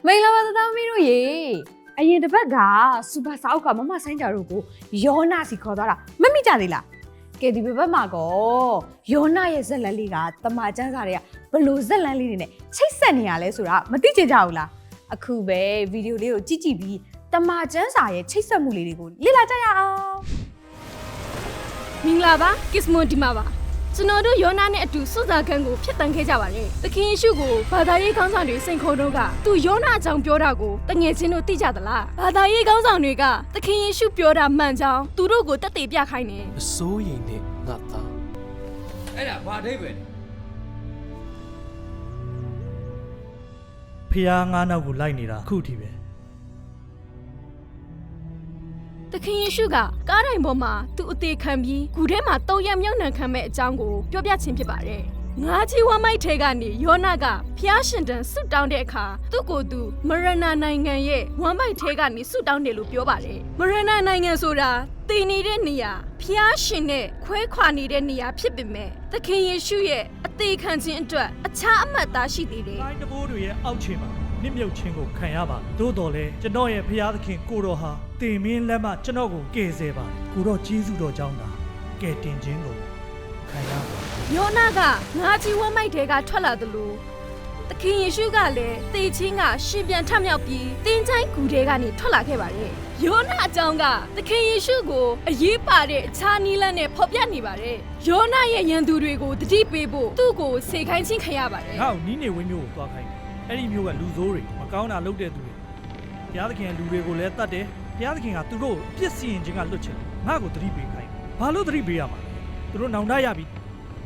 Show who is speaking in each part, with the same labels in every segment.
Speaker 1: မင်္ဂလာပါသားသမီးတို့ရေအရင်တစ်ပတ်ကစူပါစာအုပ်ကမမဆိုင်ကြတို့ကိုယောနာစီခေါ်သွားတာမမိကြသေးလားကဲဒီဘက်မှာကောယောနာရဲ့ဇက်လန်းလေးကတမချန်းစာတွေကဘလို့ဇက်လန်းလေးတွေနဲ့ချိတ်ဆက်နေရလဲဆိုတာမသိချင်ကြဘူးလားအခုပဲဗီဒီယိုလေးကိုကြည့်ပြီးတမချန်းစာရဲ့ချိတ်ဆက်မှုလေးတွေကိုလေ့လာကြရအောင်
Speaker 2: မင်္ဂလာပါ Kismo ဒီမှာပါကျွန်တော်တို့ယောနာနဲ့အတူစွတ်စာခန်းကိုဖျက်တမ်းခဲ့ကြပါတယ်။သခင်ယေရှုကိုဘာသာရေးခေါင်းဆောင်တွေစိန်ခေါ်တော့ကသူယောနာအကြောင်းပြောတာကိုတငယ်ချင်းတို့သိကြသလား။ဘာသာရေးခေါင်းဆောင်တွေကသခင်ယေရှုပြောတာမှန်ကြောင်းသူတို့ကိုတက်တည်ပြခိုင်းတယ်
Speaker 3: ။အစိုးရနဲ့ငါသား
Speaker 4: အဲ့ဒါဘာအဓိပ္ပာယ်လဲ
Speaker 5: ဖျားငါးနောက်ကိုလိုက်နေတာအခုထိပဲ
Speaker 2: သခင်ယေရှုကကားတိုင်ပေါ်မှာသူ့အသေးခံပြီးဂူထဲမှာတုံရမြောက်နှံခံမဲ့အကြောင်းကိုပြောပြခြင်းဖြစ်ပါတယ်။ငါးကြီးဝမ်းမိုက်ထဲကနေယောနာကဖျားရှင်တန်ဆုတောင်းတဲ့အခါသူ့ကိုယ်သူမရဏနိုင်ငံရဲ့ဝမ်းမိုက်ထဲကနေဆုတောင်းတယ်လို့ပြောပါတယ်။မရဏနိုင်ငံဆိုတာတည်နေတဲ့နေရာဖျားရှင်နဲ့ခွဲခွာနေတဲ့နေရာဖြစ်ပေမဲ့သခင်ယေရှုရဲ့အသေးခံခြင်းအတွက်အခြားအမှတ်သားရှိသေးတယ်
Speaker 5: ။တိုင်းတဘိုးတွေရဲ့အောက်ခြေမှာနစ်မြုပ်ခြင်းကိုခံရပါသို့တော်လဲကျွန်တော်ရဲ့ဖျားသခင်ကိုတော်ဟာတင်မင်းလက်မှကျွန်တော်ကိုကယ်ဆယ်ပါတယ်ကိုတော့ကျေးဇူးတော်ကြောင့်သာကယ်တင်ခြင်းကိုခံရပါ
Speaker 2: ယောနာကငါးကြီးဝမ်းမိုက်တဲကထွက်လာသလိုသခင်ယေရှုကလည်းသေခြင်းကရှင်ပြန်ထမြောက်ပြီးတင်းချိုင်းဂူထဲကနေထွက်လာခဲ့ပါတယ်ယောနာအကြောင်းကသခင်ယေရှုကိုအရေးပါတဲ့အခြားနည်းလမ်းနဲ့ဖော်ပြနေပါတယ်ယောနာရဲ့ယံသူတွေကိုတတိပေးဖို့သူ့ကိုစေခိုင်းခြင်းခံရပါတယ်
Speaker 5: ငါ့ကိုနီးနေဝင်းမျိုးကိုသွားခိုင်းတယ်အဲ့ဒီမျိုးကလူဆိုးတွေမကောင်းတာလုပ်တဲ့သူတွေဘုရားသခင်လူတွေကိုလည်းတတ်တယ်ဘုရားသခင်ကသူတို့ပြစ်စီရင်ခြင်းကလွတ်ချင်ငါ့ကိုတတိပေးခိုင်းဘာလို့တတိပေးရမှာလဲသူတို့နောင်တရပြီ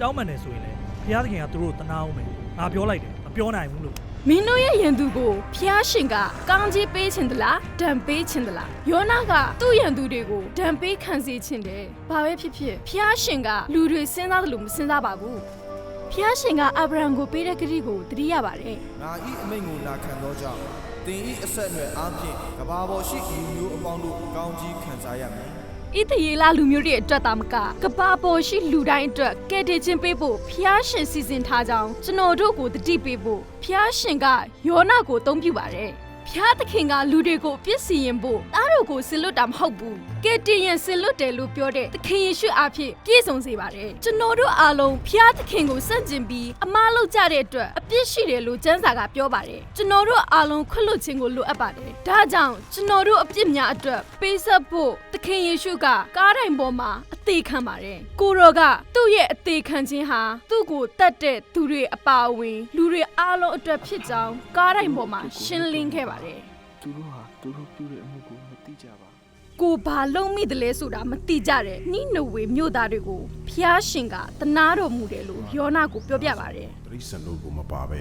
Speaker 5: တောင်းပန်နေဆိုရင်လည်းဘုရားသခင်ကသူတို့တနာအောင်မယ်ငါပြောလိုက်တယ်မပြောနိုင်ဘူးလို့
Speaker 2: မင်းတို့ရဲ့ယံသူကိုဖျားရှင်ကကောင်းကြီးပေးခြင်းသလားဒဏ်ပေးခြင်းသလားယောနာကသူ့ယံသူတွေကိုဒဏ်ပေးခံစေခြင်းတယ်ဘာပဲဖြစ်ဖြစ်ဖျားရှင်ကလူတွေစဉ်းစားတယ်လို့မစဉ်းစားပါဘူးဖျားရှင်ကအာဗြဟံကိုပေးတဲ့ဂရုကိုတတိရပါတယ်
Speaker 6: ငါဤအမိန့်ကိုနာခံသောကြောင့်သင်ဤအဆက်အနွယ်အားဖြင့်ကဘာပေါ်ရှိလူမျိုးအပေါင်းတို့ကောင်းကြီးခံစားရမည်
Speaker 2: ဣသရေလလူမျိုးတွေအတွက်သာမကကဘာပေါ်ရှိလူတိုင်းအတွက်ကယ်တင်ခြင်းပေးဖို့ဖျားရှင်စီစဉ်ထားကြောင်းကျွန်တော်တို့ကိုတတိပေးဖို့ဖျားရှင်ကယောနာကိုအသုံးပြုပါတယ်ဖျားသခင်ကလူတွေကိုပြစ်စီရင်ဖို့သားတို့ကိုဆင်လွတ်တာမဟုတ်ဘူးကယ်တင်ရင်ဆင်လွတ်တယ်လို့ပြောတဲ့သခင်ယေရှုအဖြစ်ပြည့်စုံစေပါတယ်ကျွန်တော်တို့အားလုံးဖျားသခင်ကိုစန့်ကျင်ပြီးအမားလုပ်ကြတဲ့အတွက်အပြစ်ရှိတယ်လို့ကျမ်းစာကပြောပါတယ်ကျွန်တော်တို့အားလုံးခွင့်လွှတ်ခြင်းကိုလိုအပ်ပါတယ်ဒါကြောင့်ကျွန်တော်တို့အပြစ်များအတွက်ပေးဆက်ဖို့သခင်ယေရှုကကားတိုင်ပေါ်မှာအသေးခံပါတယ်ကိုရောကသူ့ရဲ့အသေးခံခြင်းဟာသူ့ကိုတတ်တဲ့သူတွေအပါအဝင်လူတွေအားလုံးအတွက်ဖြစ်ကြောင်းကားတိုင်ပေါ်မှာရှင်းလင်းခဲ့ပါတယ်
Speaker 3: သူတို့ဟာသူတို့ပြုတဲ့အမှုကိုမသိကြပါ
Speaker 2: ကိုဘာလုံးမိတယ်လဲဆိုတာမသိကြတဲ့နိနဝေမြို့သားတွေကိုဖျားရှင်ကတနာတော်မူတယ်လို့ယောနာကိုပြောပြပါတယ်
Speaker 6: တရိษံတို့ကိုမပါပဲ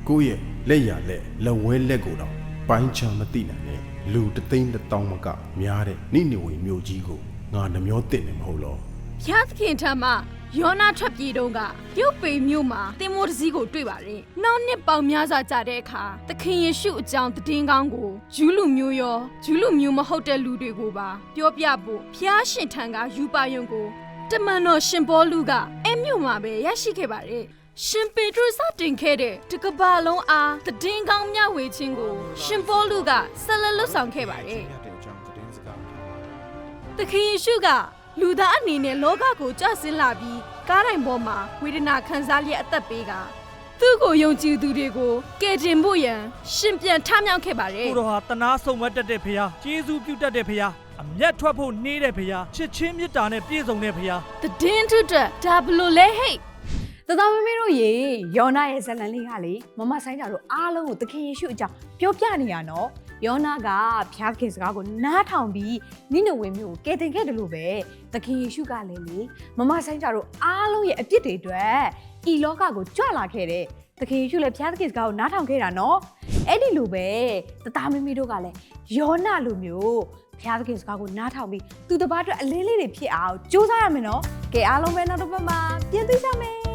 Speaker 6: ကိုယ့်ရဲ့လက်ရလက်ဝဲလက်ကိုတော့ပိုင်းချမသိနိုင်နဲ့လူတသိန်းတစ်တောင်းမကများတဲ့နိနေဝေမြို့ကြီးကိုငါနှမျောတင်နေမဟုတ်လော
Speaker 2: ဖျားသခင်ထံမှယောနာထွက်ပြေးတုန်းကရုပ်ပေမြို့မှာတင်မိုးတစည်းကိုတွေ့ပါတယ်။နောက်နှစ်ပေါင်းများစွာကြာတဲ့အခါသခင်ယေရှုအကြောင်းသတင်းကောင်းကိုဂျူးလူမျိုးရောဂျူးလူမျိုးမဟုတ်တဲ့လူတွေကိုပါပြောပြဖို့ဖျားရှင်ထံကယူပါယုံကိုတမန်တော်ရှင်ပေါလုကအဲ့မြို့မှာပဲရရှိခဲ့ပါတယ်။ရှင်ပေတရုစတင်ခဲ့တဲ့တကဘာလုံးအားသတင်းကောင်းမျှဝေခြင်းကိုရှင်ပေါလုကဆက်လက်လုပ်ဆောင်ခဲ့ပါတယ်။သခင်ယေရှုကလူသားအနေနဲ့လောကကိုကြွဆင်းလာပြီးကားတိုင်ပေါ်မှာဝေဒနာခံစားလျက်အသက်ပေးကသူ့ကိုယုံကြည်သူတွေကိုကယ်တင်ဖို့ရန်ရှင်ပြန်ထမြောက်ခဲ့ပါတယ်
Speaker 5: ကိုတော်ဟာတနာဆုံမတ်တတ်တဲ့ဖခင်ကျေးဇူးပြုတတ်တဲ့ဖခင်အမျက်ထွက်ဖို့နှေးတဲ့ဖခင်ချစ်ချင်းမေတ္တာနဲ့ပြည့်စုံတဲ့ဖခင်
Speaker 2: တည်င်းထွတ်ဒါဘလို့လဲဟဲ့
Speaker 1: သားမမေတို့ရေယောနာရဲ့ဇလန်လေးကလေမမဆိုင်တာတို့အားလုံးကိုသခင်ယေရှုအကြောင်းပြောပြနေရနော်ယောနာကဖျားခင်စကားကိုနားထောင်ပြီးနိနဝေမြို့ကိုကယ်တင်ခဲ့တယ်လို့ပဲသခင်ယေရှုကလည်းလေမမဆိုင်တာတို့အားလုံးရဲ့အပြစ်တွေအတွက်ဤလောကကိုကြွလာခဲ့တဲ့သခင်ယေရှုလည်းဖျားခင်စကားကိုနားထောင်ခဲ့တာနော်အဲ့ဒီလိုပဲသားမမေတို့ကလည်းယောနာလိုမျိုးဖျားခင်စကားကိုနားထောင်ပြီးသူတစ်ပါးအတွက်အလေးလေးတွေဖြစ်အောင်ကြိုးစားရမယ်နော်ကဲအားလုံးပဲနောက်တစ်ပတ်မှာပြန်တွေ့ကြမယ်